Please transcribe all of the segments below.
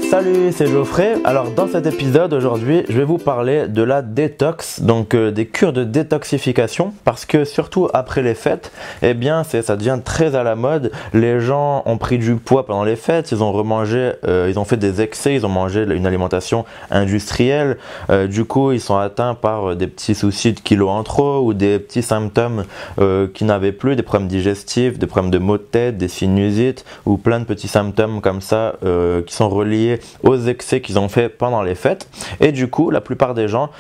Salut, c'est Geoffrey. Alors dans cet épisode aujourd'hui, je vais vous parler de la détox, donc des cures de détoxification, parce que surtout après les fêtes, eh bien ça devient très à la mode. Les gens ont pris du poids pendant les fêtes, ils ont remangé, ils ont fait des excès, ils ont mangé une alimentation industrielle. Du coup, ils sont atteints par des petits soucis de kilos en trop ou des petits symptômes qui n'avaient plus, des problèmes digestifs, des problèmes de maux de tête, des sinusites ou plein de petits symptômes comme ça qui sont reliés aux excès qu'ils ont fait pendant les fêtes. Et du coup, la plupart des gens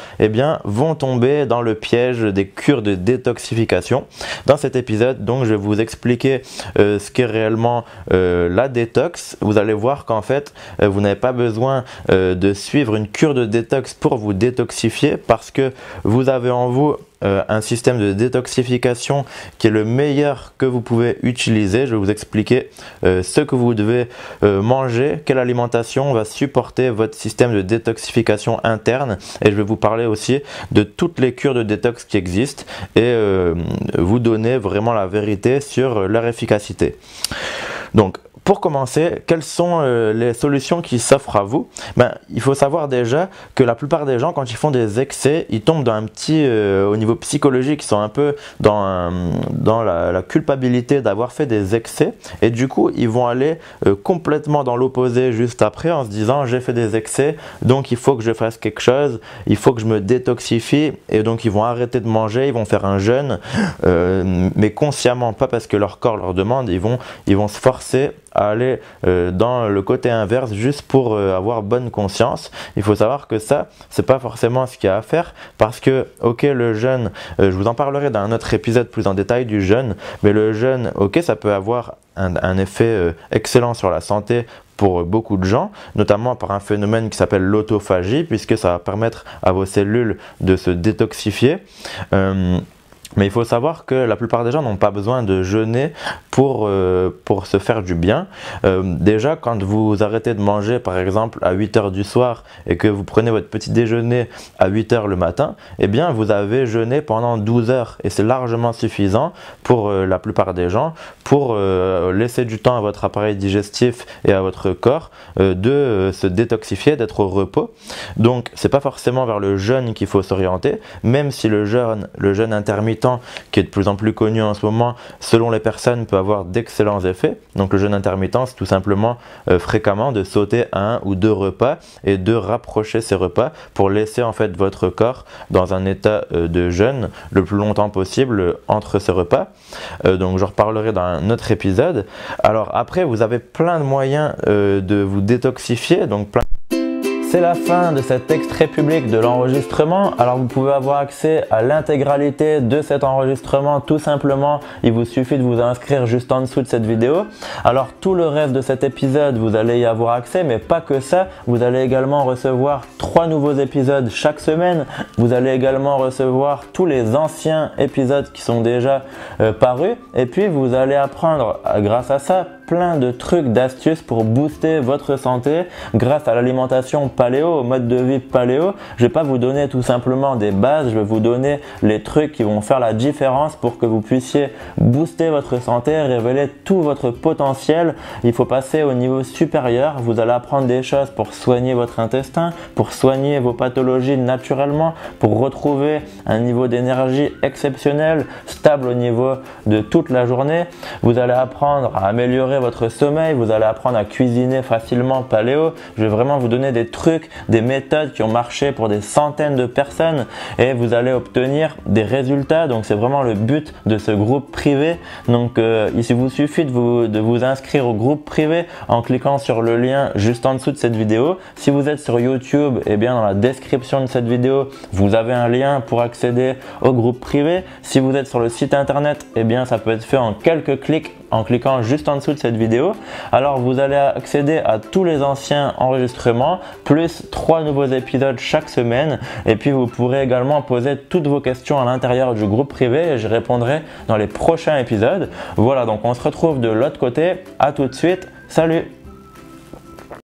vont tomber dans le piège des cures de détoxification. Dans cet épisode, donc, je vais vous expliquer ce qu'est réellement la détox. Vous allez voir qu'en fait, vous n'avez pas besoin de suivre une cure de détox pour vous détoxifier, parce que vous avez en vous un système de détoxification qui est le meilleur que vous pouvez utiliser. Je vais vous expliquer ce que vous devez manger, quelle alimentation va supporter votre système de détoxification interne, et je vais vous parler aussi de toutes les cures de détox qui existent et vous donner vraiment la vérité sur leur efficacité. Donc, pour commencer, quelles sont les solutions qui s'offrent à vous? Il faut savoir déjà que la plupart des gens, quand ils font des excès, ils tombent dans un petit, au niveau psychologique, ils sont un peu dans la culpabilité d'avoir fait des excès, et du coup, ils vont aller complètement dans l'opposé juste après en se disant j'ai fait des excès, donc il faut que je fasse quelque chose, il faut que je me détoxifie, et donc ils vont arrêter de manger, ils vont faire un jeûne, mais consciemment, pas parce que leur corps leur demande, ils vont se forcer à aller dans le côté inverse juste pour avoir bonne conscience. Il faut savoir que ça, c'est pas forcément ce qu'il y a à faire, parce que ok, le jeûne, je vous en parlerai dans un autre épisode plus en détail du jeûne, mais le jeûne, ok, ça peut avoir un effet excellent sur la santé pour beaucoup de gens, notamment par un phénomène qui s'appelle l'autophagie, puisque ça va permettre à vos cellules de se détoxifier. Mais il faut savoir que la plupart des gens n'ont pas besoin de jeûner pour se faire du bien. Déjà, quand vous arrêtez de manger par exemple à 8 h du soir et que vous prenez votre petit déjeuner à 8 h le matin, eh bien vous avez jeûné pendant 12 heures, et c'est largement suffisant pour la plupart des gens pour laisser du temps à votre appareil digestif et à votre corps de se détoxifier, d'être au repos. Donc c'est pas forcément vers le jeûne qu'il faut s'orienter, même si le jeûne intermittent qui est de plus en plus connu en ce moment, selon les personnes, peut avoir d'excellents effets. Donc le jeûne intermittent, c'est tout simplement fréquemment de sauter 1 ou 2 repas et de rapprocher ces repas pour laisser en fait votre corps dans un état de jeûne le plus longtemps possible entre ces repas. Donc j'en reparlerai dans un autre épisode. Alors après, vous avez plein de moyens de vous détoxifier, donc C'est la fin de cet extrait public de l'enregistrement. Alors vous pouvez avoir accès à l'intégralité de cet enregistrement tout simplement. Il vous suffit de vous inscrire juste en dessous de cette vidéo. Alors tout le reste de cet épisode, vous allez y avoir accès, mais pas que ça. Vous allez également recevoir 3 nouveaux épisodes chaque semaine. Vous allez également recevoir tous les anciens épisodes qui sont déjà parus. Et puis vous allez apprendre grâce à ça plein de trucs, d'astuces pour booster votre santé grâce à l'alimentation paléo, au mode de vie paléo. Je vais pas vous donner tout simplement des bases, je vais vous donner les trucs qui vont faire la différence pour que vous puissiez booster votre santé, révéler tout votre potentiel. Il faut passer au niveau supérieur. Vous allez apprendre des choses pour soigner votre intestin, pour soigner vos pathologies naturellement, pour retrouver un niveau d'énergie exceptionnel, stable au niveau de toute la journée. Vous allez apprendre à améliorer votre sommeil, vous allez apprendre à cuisiner facilement paléo. Je vais vraiment vous donner des trucs, des méthodes qui ont marché pour des centaines de personnes, et vous allez obtenir des résultats. Donc c'est vraiment le but de ce groupe privé. Donc il vous suffit de vous inscrire au groupe privé en cliquant sur le lien juste en dessous de cette vidéo. Si vous êtes sur YouTube, eh bien dans la description de cette vidéo, vous avez un lien pour accéder au groupe privé. Si vous êtes sur le site internet, eh bien ça peut être fait en quelques clics en cliquant juste en dessous de cette vidéo. Alors vous allez accéder à tous les anciens enregistrements plus 3 nouveaux épisodes chaque semaine, et puis vous pourrez également poser toutes vos questions à l'intérieur du groupe privé et je répondrai dans les prochains épisodes. Voilà, donc on se retrouve de l'autre côté. À tout de suite, salut!